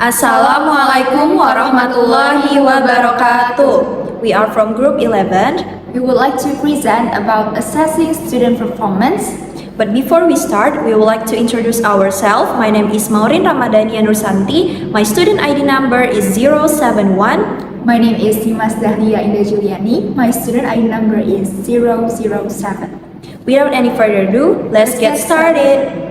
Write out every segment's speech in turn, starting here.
Assalamualaikum warahmatullahi wabarakatuh. We are from Group 11. We would like to present about assessing student performance. But before we start, we would like to introduce ourselves. My name is Maureen Ramadhania Nursanti. My student ID number is 071. My name is Dimas Dahlia Indah Juliani. My student ID number is 007. Without any further ado, let's get started.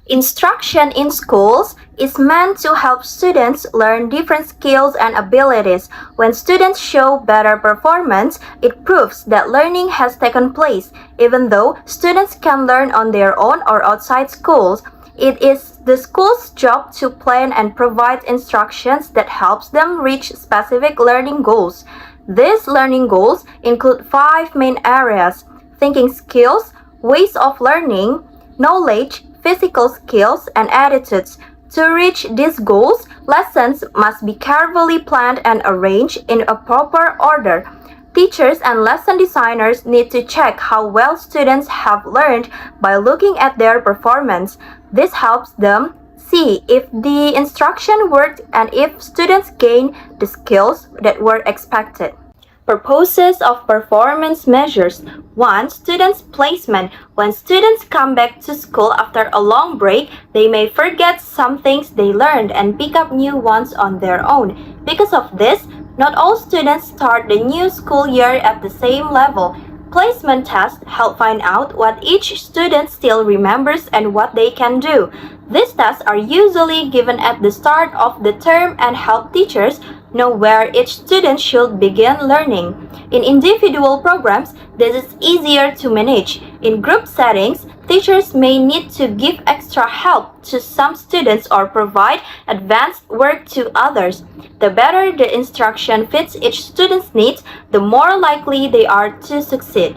Instruction in schools is meant to help students learn different skills and abilities. When students show better performance, it proves that learning has taken place. Even though students can learn on their own or outside schools, it is the school's job to plan and provide instructions that helps them reach specific learning goals. These learning goals include 5 main areas: thinking skills, ways of learning, knowledge, physical skills, and attitudes. To reach these goals, lessons must be carefully planned and arranged in a proper order. Teachers and lesson designers need to check how well students have learned by looking at their performance. This helps them see if the instruction worked and if students gain the skills that were expected. Purposes of performance measures. 1. Students' placement. When students come back to school after a long break, they may forget some things they learned and pick up new ones on their own. Because of this, not all students start the new school year at the same level. Placement tests help find out what each student still remembers and what they can do. These tests are usually given at the start of the term and help teachers know where each student should begin learning. In individual programs, this is easier to manage. In group settings, teachers may need to give extra help to some students or provide advanced work to others. The better the instruction fits each student's needs, the more likely they are to succeed.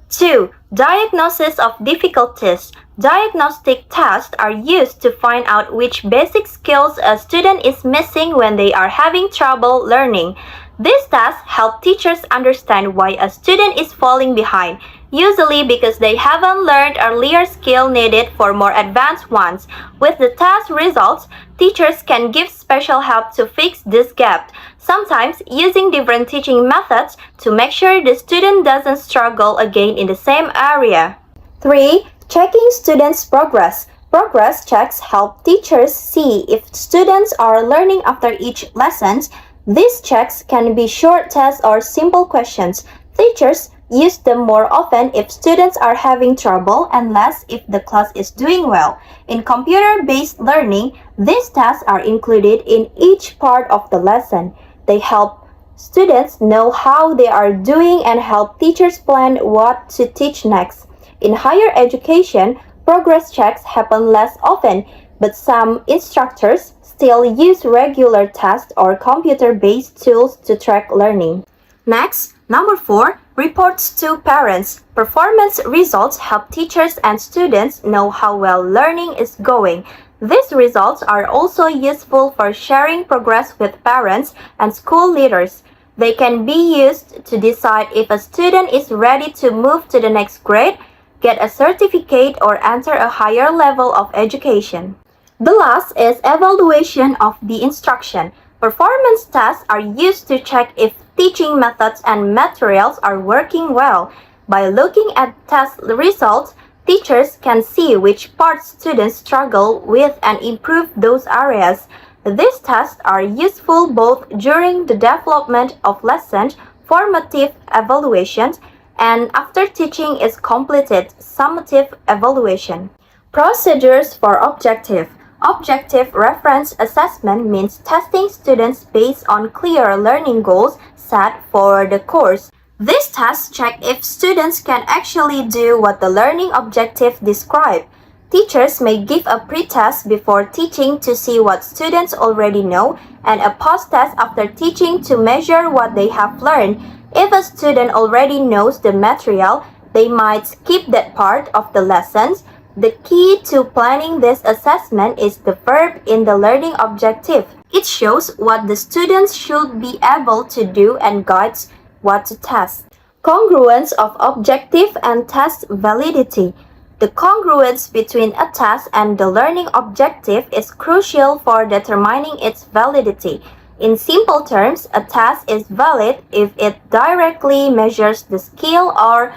2. Diagnosis of difficulties. Diagnostic tests are used to find out which basic skills a student is missing when they are having trouble learning. These tests help teachers understand why a student is falling behind, usually because they haven't learned earlier skill needed for more advanced ones. With the test results, teachers can give special help to fix this gap, sometimes using different teaching methods to make sure the student doesn't struggle again in the same area. 3. Checking students' progress. Progress checks help teachers see if students are learning after each lesson. These checks can be short tests or simple questions. Teachers use them more often if students are having trouble and less if the class is doing well. In computer-based learning, these tests are included in each part of the lesson. They help students know how they are doing and help teachers plan what to teach next. In higher education, progress checks happen less often, but some instructors still use regular tests or computer-based tools to track learning. Next, number 4, reports to parents. Performance results help teachers and students know how well learning is going. These results are also useful for sharing progress with parents and school leaders. They can be used to decide if a student is ready to move to the next grade, get a certificate, or enter a higher level of education. The last is evaluation of the instruction. Performance tests are used to check if teaching methods and materials are working well. By looking at test results, teachers can see which parts students struggle with and improve those areas. These tests are useful both during the development of lessons, formative evaluations, and after teaching is completed, summative evaluation. Procedures for objective. Objective reference assessment means testing students based on clear learning goals set for the course. These tests check if students can actually do what the learning objective describes. Teachers may give a pre-test before teaching to see what students already know and a post-test after teaching to measure what they have learned. If a student already knows the material, they might skip that part of the lessons. The key to planning this assessment is the verb in the learning objective. It shows what the students should be able to do and guides what to test. Congruence of objective and test validity. The congruence between a task and the learning objective is crucial for determining its validity. In simple terms, a task is valid if it directly measures the skill or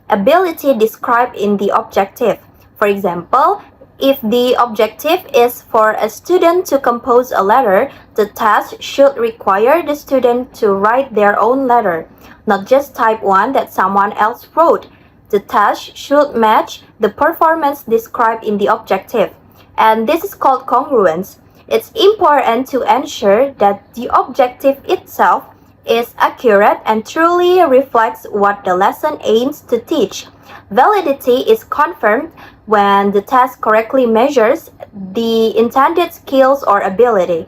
ability described in the objective. For example, if the objective is for a student to compose a letter, the task should require the student to write their own letter, not just type one that someone else wrote. The task should match the performance described in the objective, and this is called congruence. It's important to ensure that the objective itself is accurate and truly reflects what the lesson aims to teach. Validity is confirmed when the task correctly measures the intended skills or ability.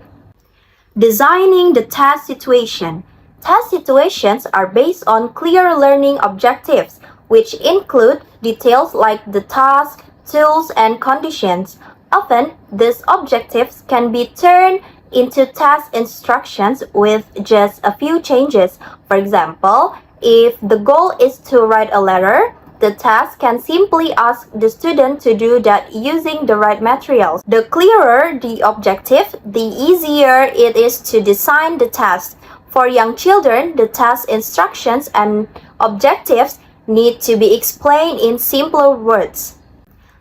Designing the task situation. Task situations are based on clear learning objectives, which include details like the task, tools, and conditions. Often, these objectives can be turned into task instructions with just a few changes. For example, if the goal is to write a letter, the task can simply ask the student to do that using the right materials. The clearer the objective, the easier it is to design the task. For young children, the task instructions and objectives need to be explained in simpler words.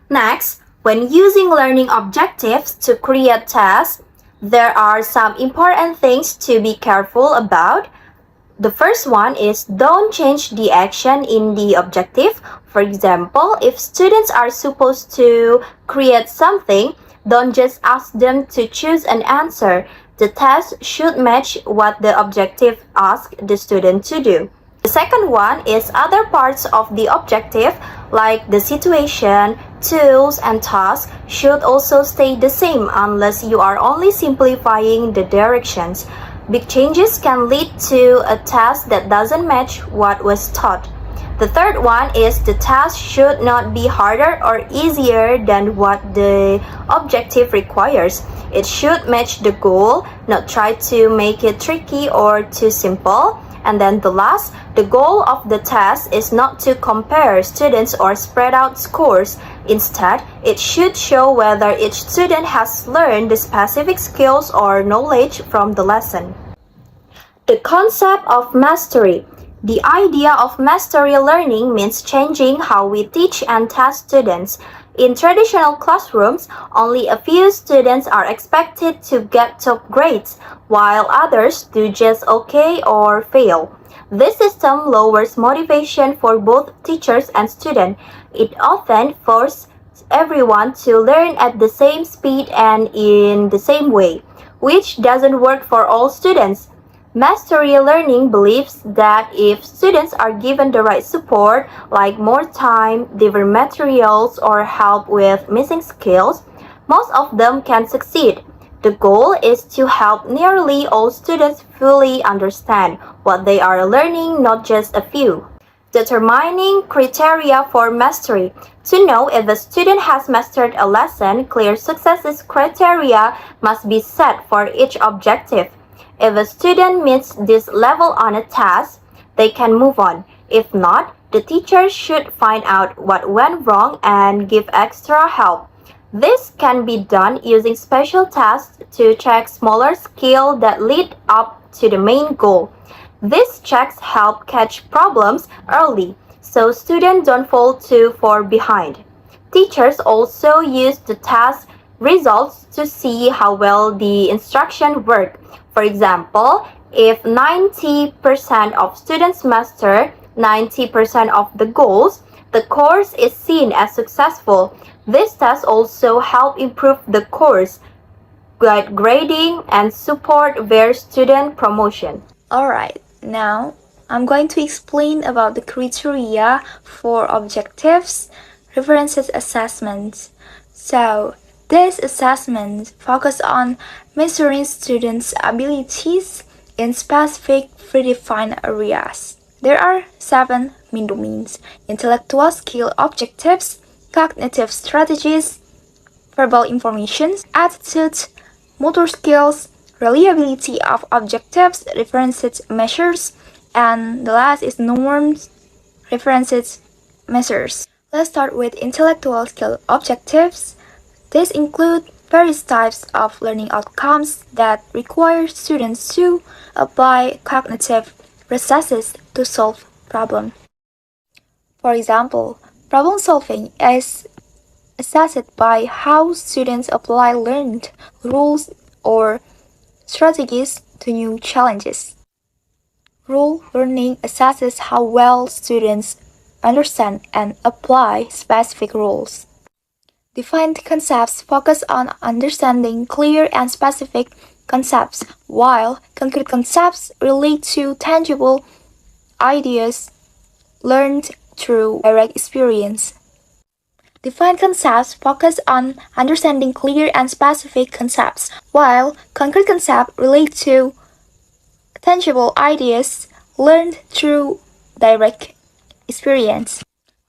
Next, when using learning objectives to create tasks, there are some important things to be careful about. The first one is don't change the action in the objective. For example, if students are supposed to create something, don't just ask them to choose an answer. The task should match what the objective asks the student to do. The second one is other parts of the objective, like the situation, tools, and tasks, should also stay the same unless you are only simplifying the directions. Big changes can lead to a task that doesn't match what was taught. The third one is the task should not be harder or easier than what the objective requires. It should match the goal, not try to make it tricky or too simple. And then the last, the goal of the task is not to compare students or spread out scores. Instead, it should show whether each student has learned the specific skills or knowledge from the lesson. The concept of mastery. The idea of mastery learning means changing how we teach and test students. In traditional classrooms, only a few students are expected to get top grades, while others do just okay or fail. This system lowers motivation for both teachers and students. It often forces everyone to learn at the same speed and in the same way, which doesn't work for all students. Mastery learning believes that if students are given the right support, like more time, different materials, or help with missing skills, most of them can succeed. The goal is to help nearly all students fully understand what they are learning, not just a few. Determining criteria for mastery. To know if a student has mastered a lesson, clear success criteria must be set for each objective. If a student meets this level on a task, they can move on. If not, the teacher should find out what went wrong and give extra help. This can be done using special tasks to check smaller skills that lead up to the main goal. These checks help catch problems early, so students don't fall too far behind. Teachers also use the task results to see how well the instruction worked. For example, if 90% of students master 90% of the goals, the course is seen as successful. These tests also help improve the course, guide grading, and support their student promotion. Alright, now I'm going to explain about the criteria for objectives, references assessments. So, this assessment focuses on measuring students' abilities in specific predefined areas. There are 7 main domains: intellectual skill objectives, cognitive strategies, verbal information, attitude, motor skills, reliability of objectives, references measures, and the last is norms, references measures. Let's start with intellectual skill objectives. These include various types of learning outcomes that require students to apply cognitive processes to solve problems. For example, problem solving is assessed by how students apply learned rules or strategies to new challenges. Rule learning assesses how well students understand and apply specific rules. Defined concepts focus on understanding clear and specific concepts, while concrete concepts relate to tangible ideas learned through direct experience. Defined concepts focus on understanding clear and specific concepts, while concrete concepts relate to tangible ideas learned through direct experience.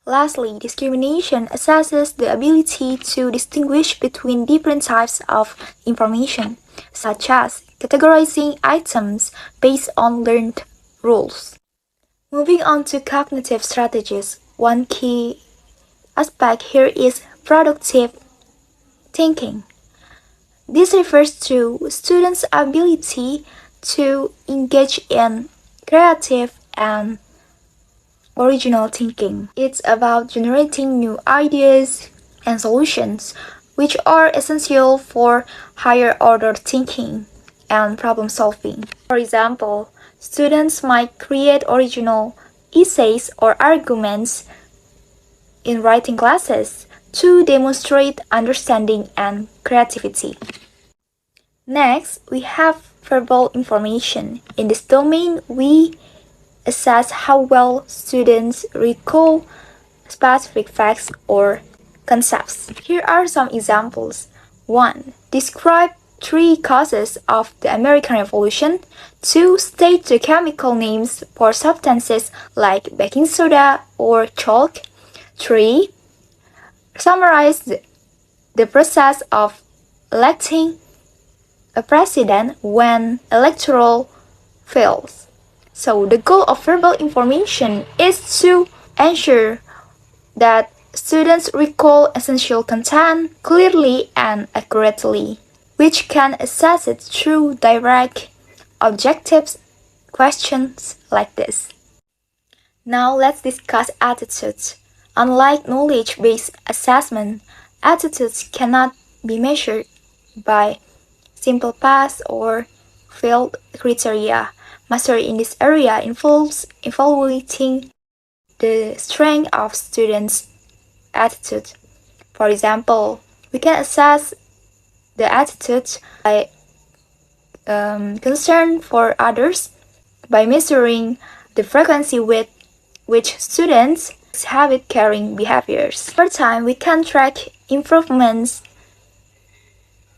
Lastly, discrimination assesses the ability to distinguish between different types of information, such as categorizing items based on learned rules. Moving on to cognitive strategies, one key aspect here is productive thinking. This refers to students' ability to engage in creative and original thinking. It's about generating new ideas and solutions, which are essential for higher order thinking and problem solving. For example, students might create original essays or arguments in writing classes to demonstrate understanding and creativity. Next, we have verbal information. In this domain, we assess how well students recall specific facts or concepts. Here are some examples. 1. Describe 3 causes of the American Revolution. 2. State the chemical names for substances like baking soda or chalk. 3. Summarize the process of electing a president when electoral fails. So the goal of verbal information is to ensure that students recall essential content clearly and accurately, which can assess it through direct, objective questions like this. Now let's discuss attitudes. Unlike knowledge-based assessment, attitudes cannot be measured by simple pass or failed criteria. Mastery in this area involves evaluating the strength of students' attitude. For example, we can assess the attitude by concern for others by measuring the frequency with which students exhibit caring behaviors. Over time, we can track improvements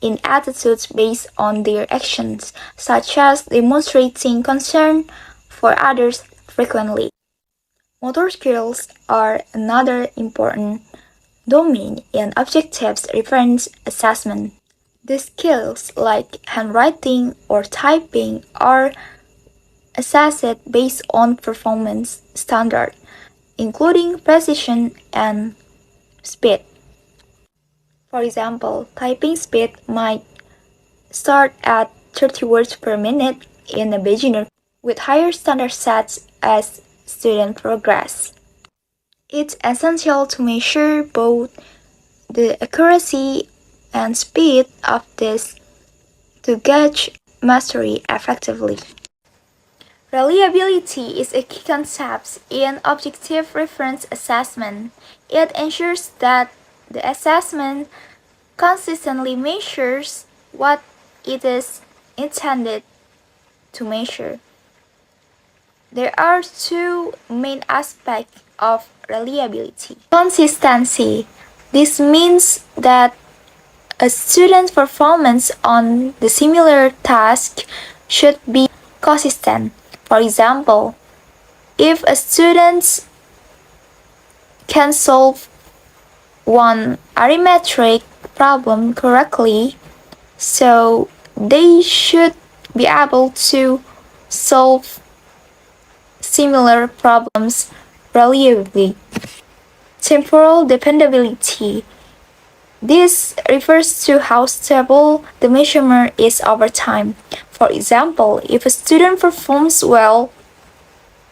in attitudes based on their actions, such as demonstrating concern for others frequently. Motor skills are another important domain in objective reference assessment. These skills, like handwriting or typing, are assessed based on performance standards, including precision and speed. For example, typing speed might start at 30 words per minute in a beginner, with higher standard sets as students progress. It's essential to measure both the accuracy and speed of this to gauge mastery effectively. Reliability is a key concept in objective reference assessment. It ensures that the assessment consistently measures what it is intended to measure. There are 2 main aspects of reliability. Consistency. This means that a student's performance on the similar task should be consistent. For example, if a student can solve one arithmetic problem correctly, so they should be able to solve similar problems reliably. Temporal dependability. This refers to how stable the measurement is over time. For example, if a student performs well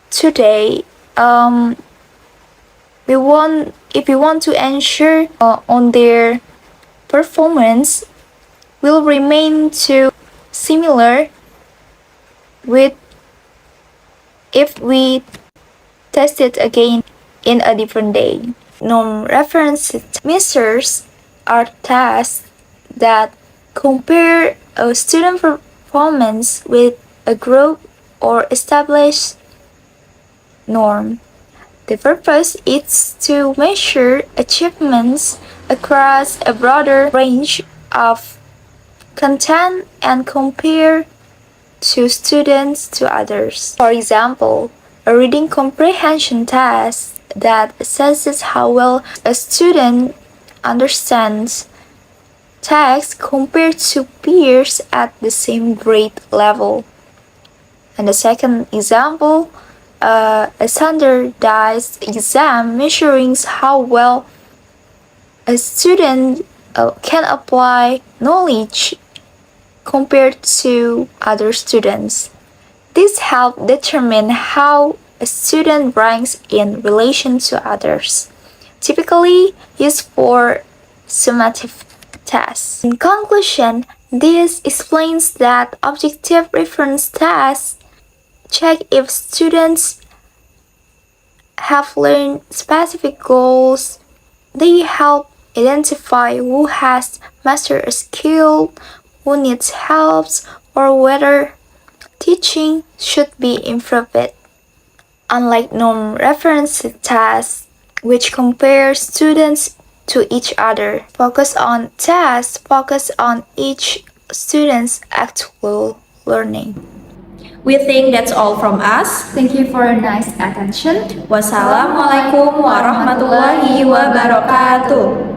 today, if we want to ensure on their performance will remain to similar with if we test it again in a different day. Norm reference measures are tests that compare a student performance with a group or established norm. The purpose is to measure achievements across a broader range of content and compare to students to others. For example, a reading comprehension test that assesses how well a student understands text compared to peers at the same grade level. And the second example, a standardized exam measuring how well a student can apply knowledge compared to other students. This helps determine how a student ranks in relation to others, typically used for summative tests. In conclusion, this explains that objective reference tests check if students have learned specific goals. They help identify who has mastered a skill, who needs help, or whether teaching should be improved. Unlike norm reference tests, which compare students to each other, focus on each student's actual learning. We think that's all from us. Thank you for your nice attention. Wassalamualaikum warahmatullahi wabarakatuh.